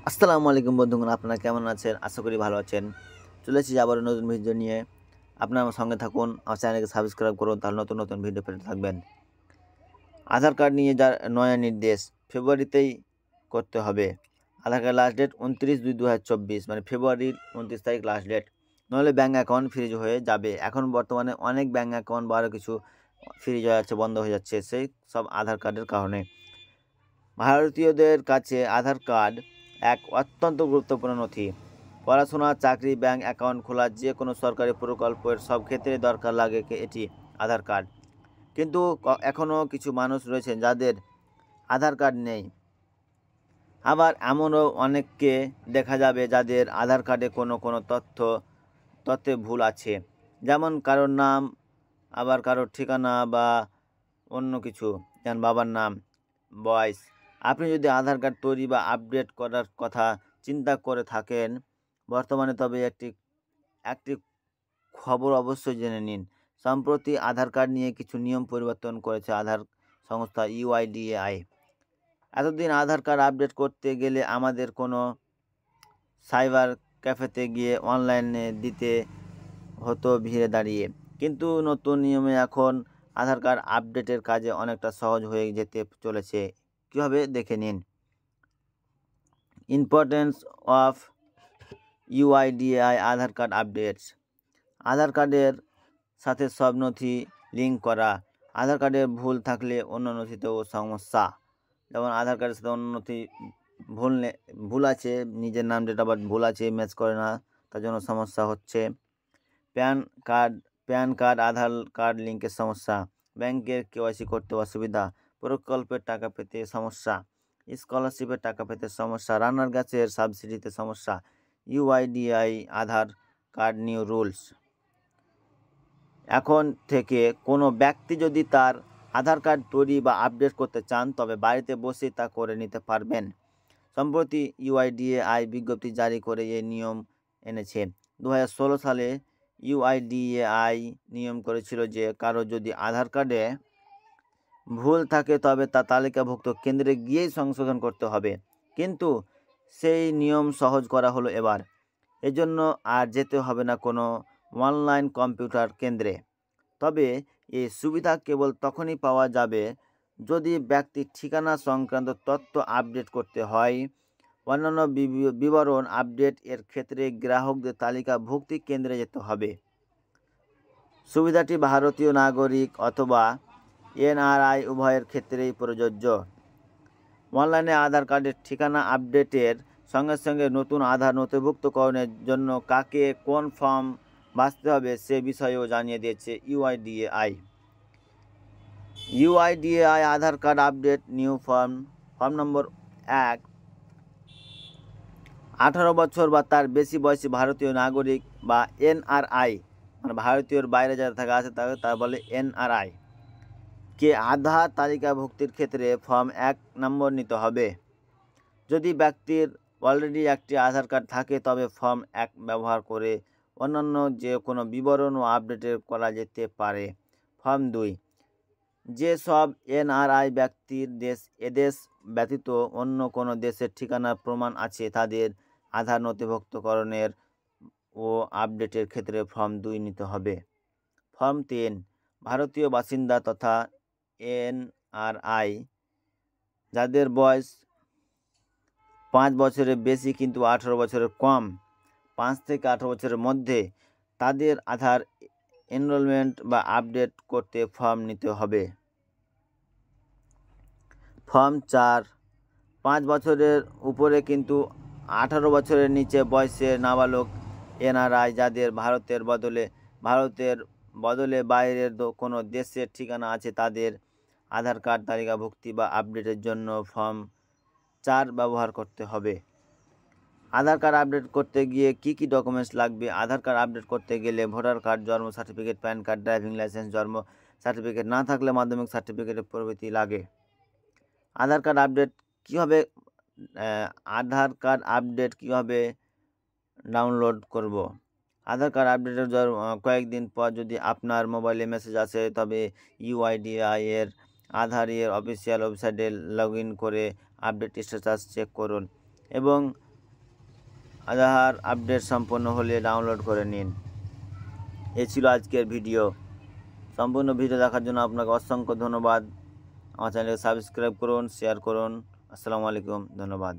আসসালামু আলাইকুম বন্ধুগণ, আপনারা কেমন আছেন? আশা করি ভালো আছেন। চলে এসেছি আবারও নতুন ভিডিও নিয়ে। আপনারা আমার সঙ্গে থাকুন, আমার চ্যানেলকে সাবস্ক্রাইব করুন, তাহলে নতুন নতুন ভিডিও পেতে থাকবেন। আধার কার্ড নিয়ে যার নয়া নির্দেশ ফেব্রুয়ারিতেই করতে হবে। আধার কার্ড লাস্ট ডেট 29/2/2024, মানে ফেব্রুয়ারির 29 তারিখ লাস্ট ডেট। নইলে ব্যাঙ্ক অ্যাকাউন্ট ফ্রিজ হয়ে যাবে। এখন বর্তমানে অনেক ব্যাঙ্ক অ্যাকাউন্ট বা আরও কিছু ফ্রিজ হয়ে যাচ্ছে, বন্ধ হয়ে যাচ্ছে, সেই সব আধার কার্ডের কারণে। ভারতীয়দের কাছে আধার কার্ড এক অত্যন্ত গুরুত্বপূর্ণ নথি। পড়াশোনা, চাকরি, ব্যাংক অ্যাকাউন্ট খোলা, যে কোনো সরকারি প্রকল্পের সব ক্ষেত্রে দরকার লাগে এটি আধার কার্ড। কিন্তু এখনও কিছু মানুষ রয়েছেন যাদের আধার কার্ড নেই। আবার এমনও অনেককে দেখা যাবে যাদের আধার কার্ডে কোনো তথ্যে ভুল আছে, যেমন কারোর নাম, আবার কারোর ঠিকানা বা অন্য কিছু, যেমন বাবার নাম, বয়স। আপনি যদি আধার কার্ড তৈরি বা আপডেট করার কথা চিন্তা করে থাকেন বর্তমানে, তবে একটি খবর অবশ্যই জেনে নিন। সম্প্রতি আধার কার্ড নিয়ে কিছু নিয়ম পরিবর্তন করেছে আধার সংস্থা ইউআইডিএআই। এতদিন আধার কার্ড আপডেট করতে গেলে আমাদের কোনো সাইবার ক্যাফেতে গিয়ে অনলাইনে দিতে হতো ভিড়ে দাঁড়িয়ে। কিন্তু নতুন নিয়মে এখন আধার কার্ড আপডেটের কাজে অনেকটা সহজ হয়ে যেতে চলেছে। কীভাবে দেখে নিন। Importance of UIDAI Aadhaar card updates. Aadhaar কার্ডের সাথে সব নথি লিঙ্ক করা। আধার কার্ডের ভুল থাকলে অন্য নথিতেও সমস্যা। যেমন আধার কার্ডের সাথে অন্য নথি ভুল আছে, নিজের নাম ডেট অফ বার্থ ভুল আছে, ম্যাচ করে না, তার জন্য সমস্যা হচ্ছে। প্যান কার্ড আধার কার্ড লিঙ্কের সমস্যা। ব্যাংকের কেওয়াইসি করতে অসুবিধা। প্রকল্পের টাকা পেতে সমস্যা। স্কলারশিপের টাকা পেতে সমস্যা। রান্নার গ্যাসের সাবসিডিতে সমস্যা। ইউআইডিআই আধার কার্ড নিউ রুলস। এখন থেকে কোনো ব্যক্তি যদি তার আধার কার্ড তৈরি বা আপডেট করতে চান, তবে বাড়িতে বসে তা করে নিতে পারবেন। সম্প্রতি ইউআইডিএআই বিজ্ঞপ্তি জারি করে এই নিয়ম এনেছে। 2016 সালে ইউআইডিএআই নিয়ম করেছিল যে কারো যদি আধার কার্ডে ভুল থাকে তবে তা তালিকাভুক্ত কেন্দ্রে গিয়েই সংশোধন করতে হবে। কিন্তু সেই নিয়ম সহজ করা হলো এবার। এজন্য আর যেতে হবে না কোনো অনলাইন কম্পিউটার কেন্দ্রে। তবে এই সুবিধা কেবল তখনই পাওয়া যাবে যদি ব্যক্তির ঠিকানা সংক্রান্ত তথ্য আপডেট করতে হয়। অন্যান্য বিবরণ আপডেট এর ক্ষেত্রে গ্রাহকদের তালিকাভুক্তি কেন্দ্রে যেতে হবে। সুবিধাটি ভারতীয় নাগরিক অথবা এনআরআই উভয়ের ক্ষেত্রেই প্রযোজ্য। অনলাইনে আধার কার্ডের ঠিকানা আপডেটের সঙ্গে সঙ্গে নতুন আধার নথিভুক্তকরণের জন্য কাকে কোন ফর্ম বাছতে হবে সে বিষয়েও জানিয়ে দিয়েছে UIDAI. UIDAI Aadhaar card update new form number 1। 18 বছর বা তার বেশি বয়সী ভারতীয় নাগরিক বা এনআরআই, মানে ভারতীয়র বাইরে যারা থাকা আছে তারা বলে এনআরআই, কে আধার তালিকাভুক্তির ক্ষেত্রে ফর্ম 1 নম্বর নিতে হবে। যদি ব্যক্তির অলরেডি একটি আধার কার্ড থাকে তবে ফর্ম 1 ব্যবহার করে অন্যান্য যে কোনো বিবরণ ও আপডেট করা যেতে পারে। ফর্ম 2। যে সব এনআরআই ব্যক্তির এদেশ ব্যতীত অন্য কোনো দেশের ঠিকানার প্রমাণ আছে তাদের আধার নথিভুক্তকরণের ও আপডেটের ক্ষেত্রে ফর্ম 2 নিতে হবে। ফর্ম 3। ভারতীয় বাসিন্দা তথা এনআরআই যাদের বয়স 5 বছরের বেশি কিন্তু 18 বছরের কম, 5 থেকে 18 বছরের মধ্যে, তাদের আধার এনরোলমেন্ট বা আপডেট করতে ফর্ম নিতে হবে। ফর্ম 4। 5 বছরের উপরে কিন্তু 18 বছরের নিচে বয়সের নাবালক এনআরআই যাদের ভারতের বদলে বাইরের কোনো দেশের ঠিকানা আছে তাদের আধার কার্ড তালিকাভুক্তি বা আপডেটের জন্য ফর্ম 4 ব্যবহার করতে হবে। আধার কার্ড আপডেট করতে গিয়ে কি কি ডকুমেন্টস লাগবে? আধার কার্ড আপডেট করতে গেলে ভোটার কার্ড, জন্ম certificate, pan card, driving licence, জন্ম সার্টিফিকেট না থাকলে মাধ্যমিক সার্টিফিকেট প্রভৃতি লাগে। আধার কার্ড আপডেট কীভাবে ডাউনলোড করব? আধার কার্ড আপডেটের কয়েকদিন পর যদি আপনার মোবাইলে মেসেজ আসে তবে ইউআইডিআই এর অফিসিয়াল ওয়েবসাইটে লগ ইন করে আপডেট স্ট্যাটাস চেক করুন এবং আধার আপডেট সম্পন্ন হলে ডাউনলোড করে নিন। এই ছিল আজকের ভিডিও। সম্পূর্ণ ভিডিও দেখার জন্য আপনাকে অসংখ্য ধন্যবাদ। আমার চ্যানেলকে সাবস্ক্রাইব করুন, শেয়ার করুন। আসসালামু আলাইকুম, ধন্যবাদ।